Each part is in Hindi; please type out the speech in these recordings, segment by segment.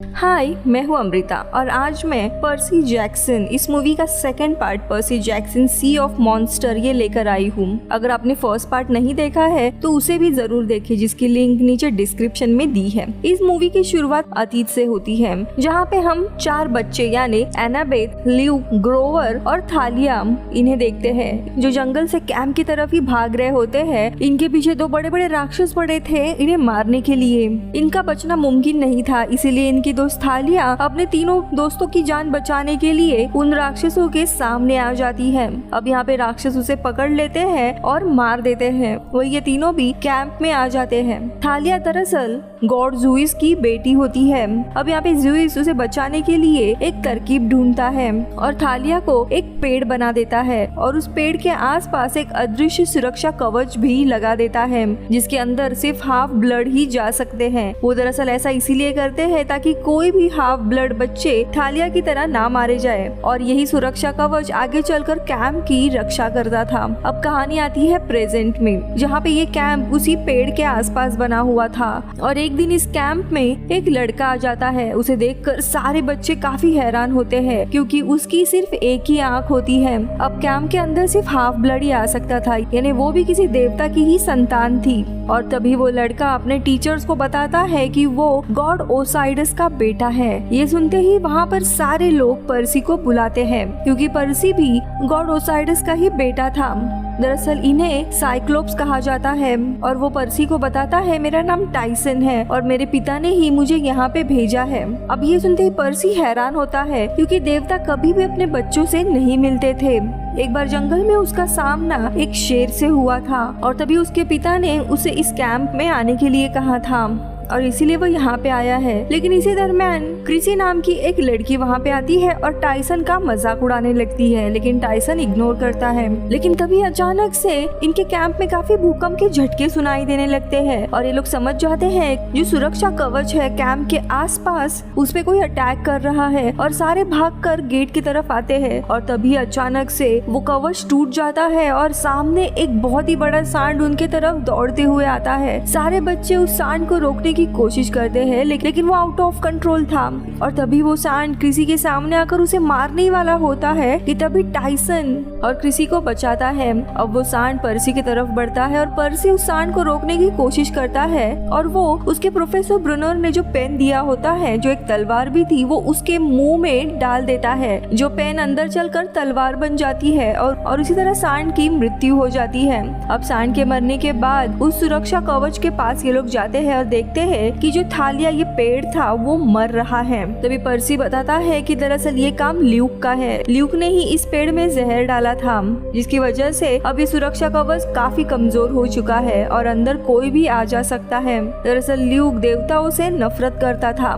हाय, मैं हूँ अमृता और आज मैं पर्सी जैक्सन इस मूवी का second part Percy Jackson sea of monster ये लेकर आई हूँ। अगर आपने फर्स्ट पार्ट नहीं देखा है तो उसे भी जरूर देखिए, जिसकी लिंक नीचे डिस्क्रिप्शन में दी है। इस मूवी की शुरुआत अतीत से होती है, जहाँ पे हम 4 बच्चे यानी एनाबेथ, ल्यूक, ग्रोवर और थालिया इन्हें देखते हैं, जो जंगल से कैंप की तरफ ही भाग रहे होते हैं। इनके पीछे 2 बड़े बड़े राक्षस पड़े थे इन्हें मारने के लिए। इनका बचना मुमकिन नहीं था, इसीलिए इनकी दोस्त थालिया अपने तीनों दोस्तों की जान बचाने के लिए उन राक्षसों के सामने आ जाती है। अब यहाँ पे राक्षस उसे पकड़ लेते हैं और मार देते हैं। वही ये तीनों भी कैंप में आ जाते हैं। थालिया दरअसल गॉड ज़ूइस की बेटी होती है। अब यहाँ पे ज़ूइस उसे बचाने के लिए एक तरकीब ढूंढता है और थालिया को एक पेड़ बना देता है और उस पेड़ के आसपास एक अदृश्य सुरक्षा कवच भी लगा देता है, जिसके अंदर सिर्फ हाफ ब्लड ही जा सकते हैं। वो दरअसल ऐसा इसीलिए करते हैं ताकि कोई भी हाफ ब्लड बच्चे थालिया की तरह ना मारे जाए, और यही सुरक्षा कवच आगे चलकर कैंप की रक्षा करता था। अब कहानी आती है प्रेजेंट में, जहाँ पे ये कैंप उसी पेड़ के आसपास बना हुआ था। और एक दिन इस कैंप में एक लड़का आ जाता है। उसे देखकर सारे बच्चे काफी हैरान होते हैं, क्योंकि उसकी सिर्फ एक ही आंख होती है। अब कैंप के अंदर सिर्फ हाफ ब्लड ही आ सकता था, यानी वो भी किसी देवता की ही संतान थी। और तभी वो लड़का अपने टीचर्स को बताता है कि वो गॉड ओसाइडस का बेटा है। ये सुनते ही वहाँ पर सारे लोग पर्सी को बुलाते हैं, क्योंकि पर्सी भी गॉड ओसाइडस का ही बेटा था। दरअसल इन्हें साइक्लोप्स कहा जाता है। और वो पर्सी को बताता है, मेरा नाम टाइसन है और मेरे पिता ने ही मुझे यहाँ पे भेजा है। अब ये सुनते ही पर्सी हैरान होता है, क्योंकि देवता कभी भी अपने बच्चों से नहीं मिलते थे। एक बार जंगल में उसका सामना एक शेर से हुआ था और तभी उसके पिता ने उसे इस कैंप में आने के लिए कहा था और इसीलिए वो यहाँ पे आया है। लेकिन इसी दरम्यान क्रिसी नाम की एक लड़की वहाँ पे आती है और टाइसन का मजाक उड़ाने लगती है, लेकिन टाइसन इग्नोर करता है। लेकिन तभी अचानक से इनके कैंप में काफी भूकंप के झटके सुनाई देने लगते हैं और ये लोग समझ जाते हैं जो सुरक्षा कवच है कैंप के आसपास उस पे कोई अटैक कर रहा है, और सारे भागकर गेट की तरफ आते हैं। और तभी अचानक से वो कवच टूट जाता है और सामने एक बहुत ही बड़ा सांड उनके तरफ दौड़ते हुए आता है। सारे बच्चे उस सांड को रोकने की कोशिश करते हैं, लेकिन वो आउट ऑफ कंट्रोल था। और तभी वो सांड क्रिसी के सामने आकर उसे मारने वाला होता है कि तभी टाइसन और क्रिसी को बचाता है। अब वो सांड पर्सी की तरफ बढ़ता है और पर्सी उस सांड को रोकने की कोशिश करता है, और वो उसके प्रोफेसर ब्रुनर ने जो पेन दिया होता है, जो एक तलवार भी थी, वो उसके मुंह में डाल देता है। जो पेन अंदर चलकर तलवार बन जाती है और इसी तरह सांड की मृत्यु हो जाती है। अब सांड के मरने के बाद उस सुरक्षा कवच के पास ये लोग जाते हैं और देखते हैं कि जो थालिया ये पेड़ था वो मर रहा है। तभी पर्सी बताता है कि दरअसल ये काम ल्यूक का है। ल्यूक ने ही इस पेड़ में जहर डाला था, जिसकी वजह से अब ये सुरक्षा कवच काफी कमजोर हो चुका है और अंदर कोई भी आ जा सकता है। दरअसल ल्यूक देवताओं से नफरत करता था।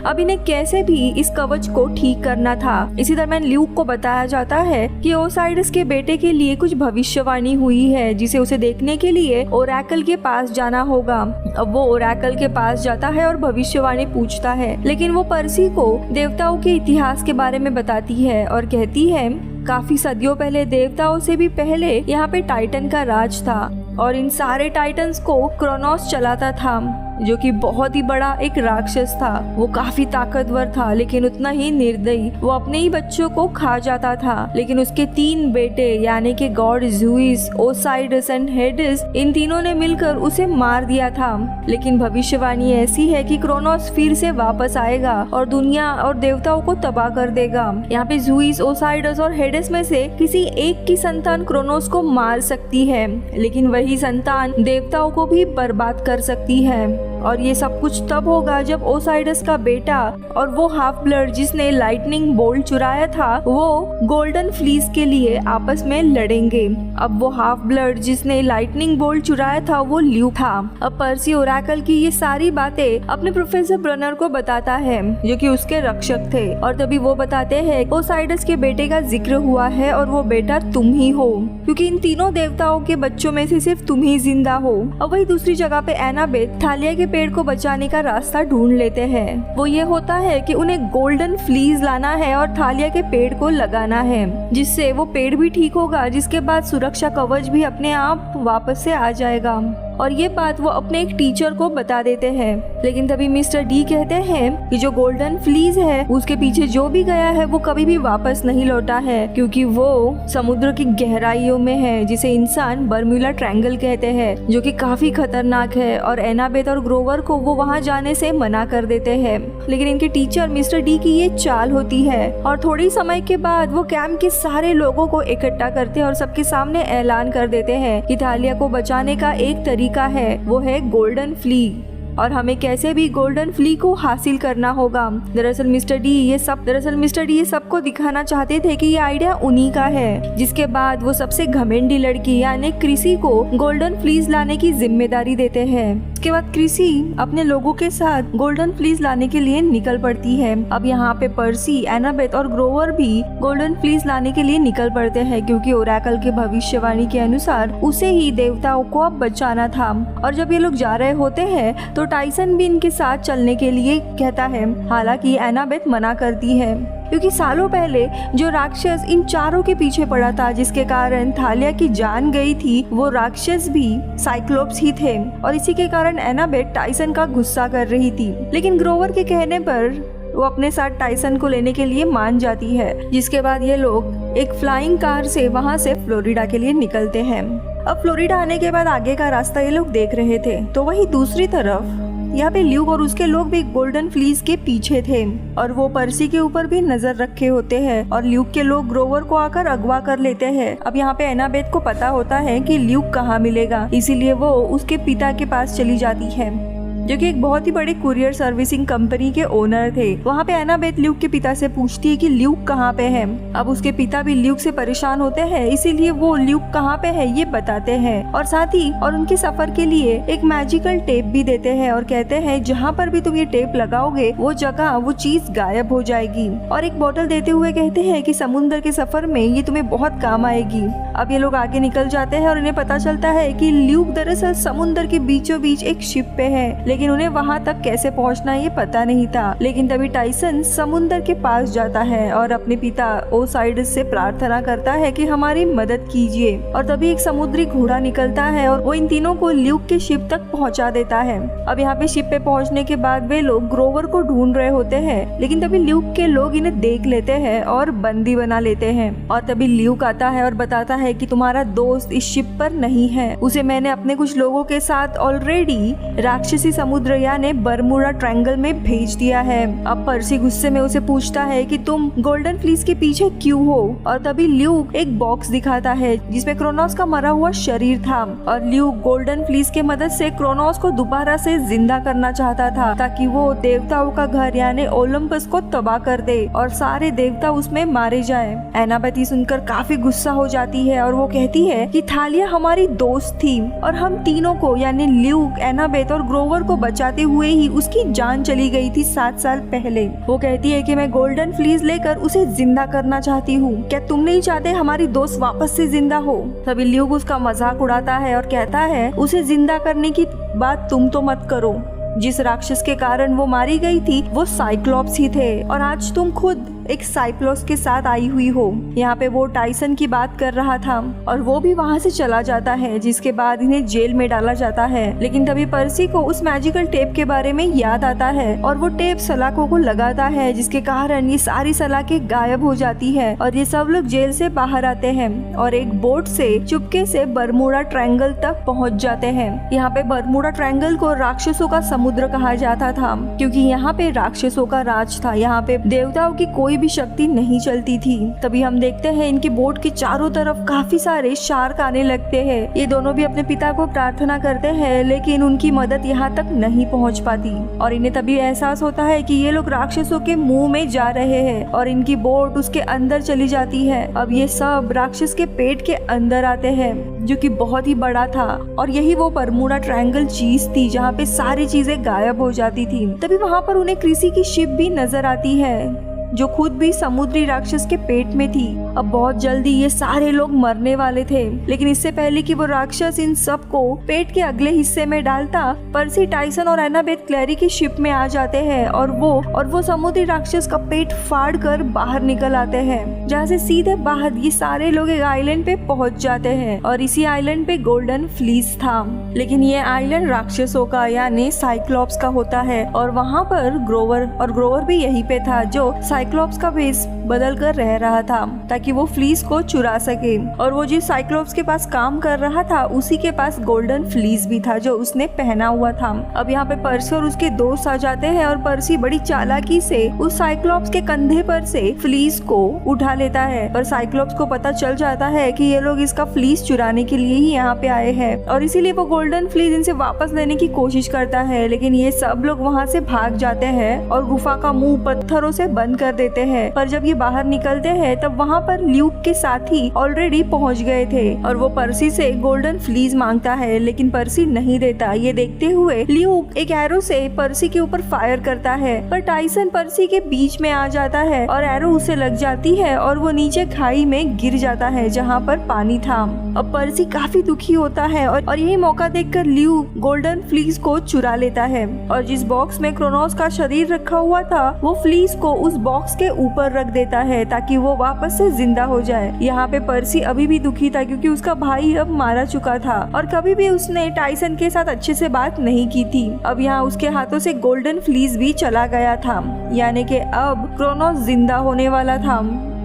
अब इन्हें कैसे भी इस कवच को ठीक करना था। इसी दरम्यान ल्यूक को बताया जाता है कि ओसाइडस के बेटे के लिए कुछ भविष्यवाणी हुई है, जिसे उसे देखने के लिए ओरेकल के पास जाना होगा। अब वो ओरेकल के पास जाता है और भविष्यवाणी पूछता है, लेकिन वो पर्सी को देवताओं के इतिहास के बारे में बताती है और कहती है काफी सदियों पहले, देवताओं से भी पहले यहाँ पे टाइटन का राज था और इन सारे टाइटन्स को क्रोनोस चलाता था, जो कि बहुत ही बड़ा एक राक्षस था। वो काफी ताकतवर था, लेकिन उतना ही निर्दयी। वो अपने ही बच्चों को खा जाता था। लेकिन उसके 3 बेटे यानी कि गॉड ज़ूइस, ओसाइडस एंड हेडिस, इन तीनों ने मिलकर उसे मार दिया था। लेकिन भविष्यवाणी ऐसी है कि क्रोनोस फिर से वापस आएगा और दुनिया और देवताओं को तबाह कर देगा। यहाँ पे ज़ूइस, ओसाइडस और हेडिस में से किसी एक की संतान क्रोनोस को मार सकती है, लेकिन वही संतान देवताओं को भी बर्बाद कर सकती है। और ये सब कुछ तब होगा जब ओसाइडस का बेटा और वो हाफ ब्लड जिसने लाइटनिंग बोल्ट चुराया था, वो गोल्डन फ्लीस के लिए आपस में लड़ेंगे। अब वो हाफ ब्लड जिसने लाइटनिंग बोल्ट चुराया था वो ल्यूक था। अब पर्सी ओरेकल की ये सारी बातें अपने प्रोफेसर ब्रनर को बताता है, जो कि उसके रक्षक थे। और तभी वो बताते हैं ओसाइडस के बेटे का जिक्र हुआ है और वो बेटा तुम ही हो, क्योंकि इन तीनों देवताओं के बच्चों में से सिर्फ तुम ही जिंदा हो। अब वही दूसरी जगह पे एनाबेथ थालिया के पेड़ को बचाने का रास्ता ढूंढ लेते हैं। वो ये होता है कि उन्हें गोल्डन फ्लीज लाना है और थालिया के पेड़ को लगाना है, जिससे वो पेड़ भी ठीक होगा, जिसके बाद सुरक्षा कवच भी अपने आप वापस से आ जाएगा। और ये बात वो अपने एक टीचर को बता देते हैं। लेकिन तभी मिस्टर डी कहते हैं कि जो गोल्डन फ्लीज है उसके पीछे जो भी गया है वो कभी भी वापस नहीं लौटा है, क्योंकि वो समुद्र की गहराइयों में है, जिसे इंसान बर्म्यूडा ट्रायंगल कहते हैं, जो कि काफी खतरनाक है। और एनाबेथ और ग्रोवर को वो वहाँ जाने से मना कर देते हैं। लेकिन इनके टीचर मिस्टर डी की ये चाल होती है और थोड़ी समय के बाद वो कैंप के सारे लोगों को इकट्ठा करते हैं और सबके सामने ऐलान कर देते हैं कि थालिया को बचाने का एक तरीका है, वो है गोल्डन फ्ली, और हमें कैसे भी गोल्डन फ्ली को हासिल करना होगा। दरअसल मिस्टर डी ये सबको दिखाना चाहते थे कि ये आइडिया उन्हीं का है। जिसके बाद वो सबसे घमंडी लड़की यानी क्रिसी को गोल्डन फ्लीज लाने की जिम्मेदारी देते हैं। उसके बाद क्रिसी अपने लोगों के साथ गोल्डन फ्लीज लाने के लिए निकल पड़ती है। अब यहाँ पे पर्सी, एनाबेथ और ग्रोवर भी गोल्डन फ्लीज लाने के लिए निकल पड़ते हैं, क्योंकि ओरेकल के भविष्यवाणी के अनुसार उसे ही देवताओं को अब बचाना था। और जब ये लोग जा रहे होते हैं तो टाइसन भी इनके साथ चलने के लिए कहता है। हालांकि एनाबेथ मना करती है, क्योंकि सालों पहले जो राक्षस इन चारों के पीछे पड़ा था, जिसके कारण थालिया की जान गई थी, वो राक्षस भी साइक्लोप्स ही थे। और इसी के कारण एनाबेथ टाइसन का गुस्सा कर रही थी। लेकिन ग्रोवर के कहने पर वो अपने साथ टाइसन को लेने के लिए मान जाती है। जिसके बाद ये लोग एक फ्लाइंग कार से वहाँ से फ्लोरिडा के लिए निकलते हैं। अब फ्लोरिडा आने के बाद आगे का रास्ता ये लोग देख रहे थे, तो वहीं दूसरी तरफ यहाँ पे ल्यूक और उसके लोग भी गोल्डन फ्लीज के पीछे थे और वो पर्सी के ऊपर भी नजर रखे होते हैं। और ल्यूक के लोग ग्रोवर को आकर अगवा कर लेते हैं। अब यहाँ पे एनाबेथ को पता होता है कि ल्यूक कहाँ मिलेगा, इसीलिए वो उसके पिता के पास चली जाती है, जो कि एक बहुत ही बड़े कुरियर सर्विसिंग कंपनी के ओनर थे। वहाँ पे एनाबेथ ल्यूक के पिता से पूछती है कि ल्यूक कहाँ पे है। अब उसके पिता भी ल्यूक से परेशान होते हैं, इसीलिए वो ल्यूक कहाँ पे है ये बताते हैं और साथ ही और उनके सफर के लिए एक मैजिकल टेप भी देते हैं और कहते हैं जहाँ पर भी तुम ये टेप लगाओगे वो जगह वो चीज गायब हो जाएगी। और एक बोतल देते हुए कहते हैं कि समुद्र के सफर में ये तुम्हें बहुत काम आएगी। अब ये लोग आगे निकल जाते हैं और इन्हें पता चलता है कि ल्यूक दरअसल समुद्र के बीचों बीच एक शिप पे है, लेकिन उन्हें वहां तक कैसे पहुंचना ये पता नहीं था। लेकिन तभी टाइसन समुद्र के पास जाता है और अपने पिता ओसाइडस से प्रार्थना करता है कि हमारी मदद कीजिए। और तभी एक समुद्री घोड़ा निकलता है और वो इन तीनों को ल्यूक के शिप तक पहुंचा देता है। अब यहाँ पे शिप पे पहुंचने के बाद वे लोग ग्रोवर को ढूंढ रहे होते हैं, लेकिन तभी ल्यूक के लोग इन्हें देख लेते हैं और बंदी बना लेते हैं। और तभी ल्यूक आता है और बताता है कि तुम्हारा दोस्त इस शिप पर नहीं है, उसे मैंने अपने कुछ लोगों के साथ ऑलरेडी राक्षसी समुद्र यानी बर्म्यूडा ट्रायंगल में भेज दिया है। अब पर्सी गुस्से में उसे पूछता है कि तुम गोल्डन फ्लीज के पीछे क्यों हो। और तभी ल्यूक एक बॉक्स दिखाता है जिसमें क्रोनोस का मरा हुआ शरीर था और ल्यूक गोल्डन फ्लीज के मदद से क्रोनोस को दोबारा से जिंदा करना चाहता था, ताकि वो देवताओं का घर यानी ओलंपस को तबाह कर दे और सारे देवता उसमें मारे जाए। एनाबेथ सुनकर काफी गुस्सा हो जाती है और वो कहती है कि थालिया हमारी दोस्त थी और हम तीनों को यानी ल्यूक, एनाबेथ और ग्रोवर को बचाते हुए ही उसकी जान चली गई थी 7 साल पहले। वो कहती है कि मैं गोल्डन फ्लीज लेकर उसे जिंदा करना चाहती हूँ, क्या तुम नहीं चाहते हमारी दोस्त वापस से जिंदा हो। तभी ल्यूक उसका मजाक उड़ाता है और कहता है उसे जिंदा करने की बात तुम तो मत करो, जिस राक्षस के कारण वो मारी गई थी वो साइक्लोप्स ही थे और आज तुम खुद एक साइक्लोप्स के साथ आई हुई हो। यहाँ पे वो टाइसन की बात कर रहा था और वो भी वहाँ से चला जाता है, जिसके बाद इन्हें जेल में डाला जाता है। लेकिन तभी पर्सी को उस मैजिकल टेप के बारे में याद आता है और वो टेप सलाखों को लगाता है, जिसके कारण ये सारी सलाखें गायब हो जाती है और ये सब लोग जेल से बाहर आते हैं और एक बोट से चुपके से बर्म्यूडा ट्रायंगल तक पहुँच जाते हैं। यहाँ पे बर्म्यूडा ट्रायंगल को राक्षसों का समुद्र कहा जाता था, क्योंकि यहाँ पे राक्षसों का राज था। यहाँ पे देवताओं की कोई भी शक्ति नहीं चलती थी। तभी हम देखते हैं इनकी बोट के चारों तरफ काफी सारे शार्क आने लगते हैं। ये दोनों भी अपने पिता को प्रार्थना करते हैं, लेकिन उनकी मदद यहाँ तक नहीं पहुँच पाती और इन्हें तभी एहसास होता है कि ये लोग राक्षसों के मुंह में जा रहे हैं और इनकी बोट उसके अंदर चली जाती है। अब ये सब राक्षस के पेट के अंदर आते हैं, जो कि बहुत ही बड़ा था और यही वो बर्म्यूडा ट्रायंगल चीज थी जहाँ पे सारी चीजें गायब हो जाती थी। तभी वहाँ पर उन्हें क्रिसी की शिप भी नजर आती है जो खुद भी समुद्री राक्षस के पेट में थी। अब बहुत जल्दी ये सारे लोग मरने वाले थे, लेकिन इससे पहले कि वो राक्षस इन सबको पेट के अगले हिस्से में डालता, पर्सी, टाइसन और एनाबेथ क्लैरी की शिप में आ जाते हैं और वो समुद्री राक्षस का पेट फाड़ कर बाहर निकल आते हैं, जहाँ से सीधे बाहर ये सारे लोग एक आइलैंड पे पहुंच जाते हैं और इसी आइलैंड पे गोल्डन फ्लीस था। लेकिन ये आइलैंड राक्षसों का यानी साइक्लॉप्स का होता है और वहाँ पर ग्रोवर भी यहीं पे था, जो साइक्लॉप्स का भेष बदल कर रह रहा था ताकि वो फ्लीस को चुरा सके। और वो जिस साइक्लॉप्स के पास काम कर रहा था उसी के पास गोल्डन फ्लीस भी था जो उसने पहना हुआ था। अब यहाँ पे पर्सी और उसके दोस्त आ जाते हैं और पर्सी बड़ी चालाकी से उस साइक्लॉप्स के कंधे पर से फ्लीस को उठा लेता है, पर साइक्लॉप्स को पता चल जाता है कि ये लोग इसका फ्लीस चुराने के लिए ही यहाँ पे आए हैं और इसीलिए वो गोल्डन फ्लीस इनसे वापस लेने की कोशिश करता है। लेकिन ये सब लोग वहाँ से भाग जाते हैं और गुफा का मुंह पत्थरों से बंद कर देते हैं। पर जब ये बाहर निकलते हैं तब वहाँ पर ल्यूक के साथी ऑलरेडी पहुँच गए थे और वो पर्सी से गोल्डन फ्लीस मांगता है, लेकिन पर्सी नहीं देता। ये देखते हुए ल्यूक एक एरो से पर्सी के ऊपर फायर करता है, पर टाइसन पर्सी के बीच में आ जाता है और एरो उसे लग जाती है और वो नीचे खाई में गिर जाता है जहाँ पर पानी था। अब पर्सी काफी दुखी होता है और यही मौका देखकर ल्यूक गोल्डन फ्लीस को चुरा लेता है और जिस बॉक्स में क्रोनोस का शरीर रखा हुआ था वो फ्लीस को उस बॉक्स के ऊपर रख देता है ताकि वो वापस से जिंदा हो जाए। यहाँ पे पर्सी अभी भी दुखी था क्योंकि उसका भाई अब मारा चुका था और कभी भी उसने टाइसन के साथ अच्छे से बात नहीं की थी। अब यहाँ उसके हाथों से गोल्डन फ्लीस भी चला गया था, यानी कि अब क्रोनोस जिंदा होने वाला था।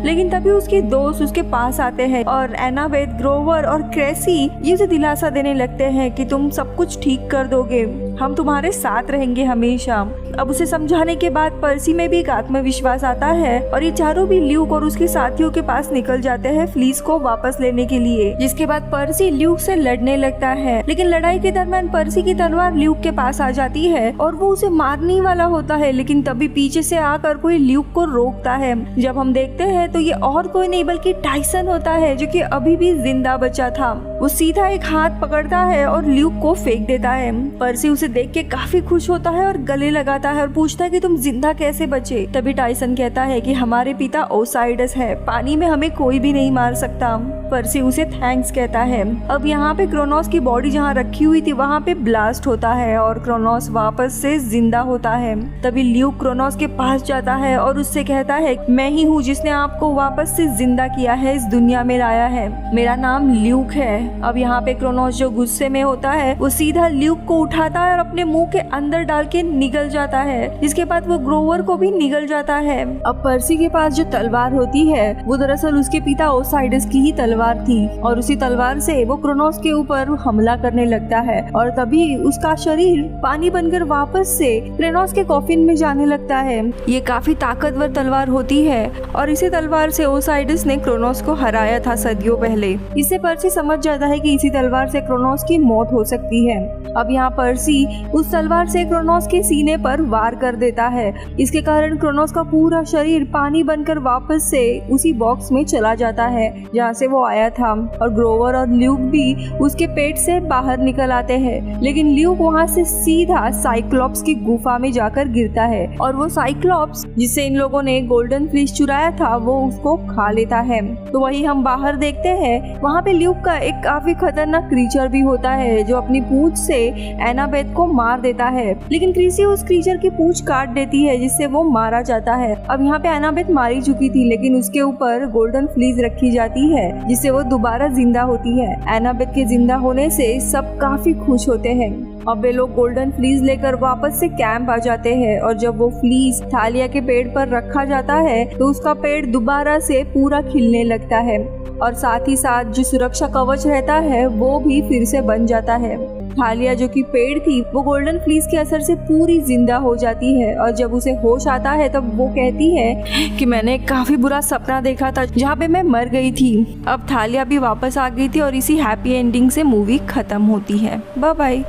लेकिन तभी उसके दोस्त उसके पास आते हैं और एनाबेथ, ग्रोवर और क्रेसी ये उसे दिलासा देने लगते हैं कि तुम सब कुछ ठीक कर दोगे, हम तुम्हारे साथ रहेंगे हमेशा। अब उसे समझाने के बाद पर्सी में भी एक आत्मविश्वास आता है और ये चारों भी ल्यूक और उसके साथियों के पास निकल जाते हैं फ्लीस को वापस लेने के लिए, जिसके बाद पर्सी ल्यूक से लड़ने लगता है। लेकिन लड़ाई के दरमियान पर्सी की तलवार ल्यूक के पास आ जाती है और वो उसे मारने वाला होता है, लेकिन तभी पीछे से आकर कोई ल्यूक को रोकता है। जब हम देखते हैं तो ये और कोई नहीं बल्कि टाइसन होता है जो कि अभी भी जिंदा बचा था। वो सीधा एक हाथ पकड़ता है और ल्यूक को फेंक देता है। पर्सी उसे देख के काफी खुश होता है और गले लगाता है और पूछता है कि तुम जिंदा कैसे बचे। तभी टाइसन कहता है कि हमारे पिता ओसाइडस है, पानी में हमें कोई भी नहीं मार सकता। पर्सी उसे थैंक्स कहता है। अब यहाँ पे क्रोनोस की बॉडी जहाँ रखी हुई थी वहाँ पे ब्लास्ट होता है और क्रोनोस वापस से जिंदा होता है। तभी ल्यूक क्रोनोस के पास जाता है और उससे कहता है मैं ही हूँ जिसने आपको वापस से जिंदा किया है, इस दुनिया में लाया है, मेरा नाम ल्यूक है। अब यहाँ पे क्रोनोस जो गुस्से में होता है वो सीधा ल्यूक को उठाता है और अपने मुंह के अंदर डाल के निगल जाता है, जिसके बाद वो ग्रोवर को भी निगल जाता है। अब पर्सी के पास जो तलवार होती है वो दरअसल उसके पिता ओसाइडस की ही तलवार थी और उसी तलवार से वो क्रोनोस के ऊपर हमला करने लगता है और तभी उसका शरीर पानी बनकर वापस से क्रोनोस के कॉफिन में जाने लगता है। ये काफी ताकतवर तलवार होती है और इसी तलवार से ओसाइडस ने क्रोनोस को हराया था सदियों पहले। इससे पर्सी समझ जाता है कि इसी तलवार से क्रोनोस की मौत हो सकती है। अब यहाँ पर्सी उस तलवार से क्रोनोस के सीने पर वार कर देता है। इसके कारण क्रोनोस का पूरा शरीर पानी बनकर वापस से उसी बॉक्स में चला जाता है जहाँ से वो आया था और ग्रोवर और ल्यूक भी उसके पेट से बाहर निकल आते हैं। लेकिन ल्यूक वहाँ से सीधा साइक्लॉप्स की गुफा में जाकर गिरता है और वो साइक्लॉप्स जिससे इन लोगों ने गोल्डन फ्लीस चुराया था वो उसको खा लेता है। तो वही हम बाहर देखते हैं, वहाँ पे ल्यूक का एक काफी खतरनाक क्रीचर भी होता है जो अपनी पूंछ से एनाबेथ को मार देता है, लेकिन क्रेसी उस क्रीचर की पूंछ काट देती है जिससे वो मारा जाता है। अब यहाँ पे एनाबेथ मारी चुकी थी लेकिन उसके ऊपर गोल्डन फ्लीस रखी जाती है जिससे वो दोबारा जिंदा होती है। एनाबेथ के जिंदा होने से सब काफी खुश होते हैं। अब वे लोग गोल्डन फ्लीस लेकर वापस से कैंप आ जाते हैं और जब वो फ्लीस थालिया के पेड़ पर रखा जाता है तो उसका पेड़ दोबारा से पूरा खिलने लगता है और साथ ही साथ जो सुरक्षा कवच रहता है वो भी फिर से बन जाता है। थालिया जो कि पेड़ थी वो गोल्डन फ्लीस के असर से पूरी जिंदा हो जाती है और जब उसे होश आता है तब वो कहती है कि मैंने काफी बुरा सपना देखा था जहाँ पे मैं मर गई थी। अब थालिया भी वापस आ गई थी और इसी हैप्पी एंडिंग से मूवी खत्म होती है। Bye bye.